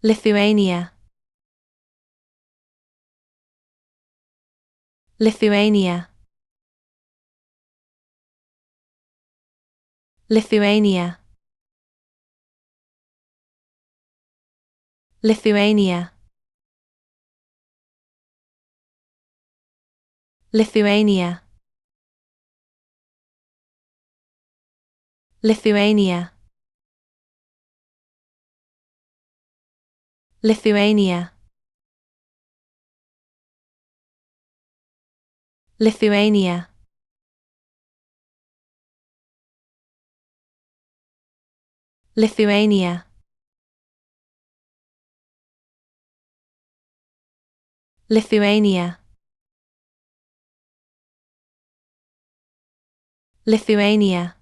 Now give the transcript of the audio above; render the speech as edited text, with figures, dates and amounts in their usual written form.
Lithuania, Lithuania, Lithuania, Lithuania, Lithuania, Lithuania, Lithuania, Lithuania, Lithuania, Lithuania, Lithuania,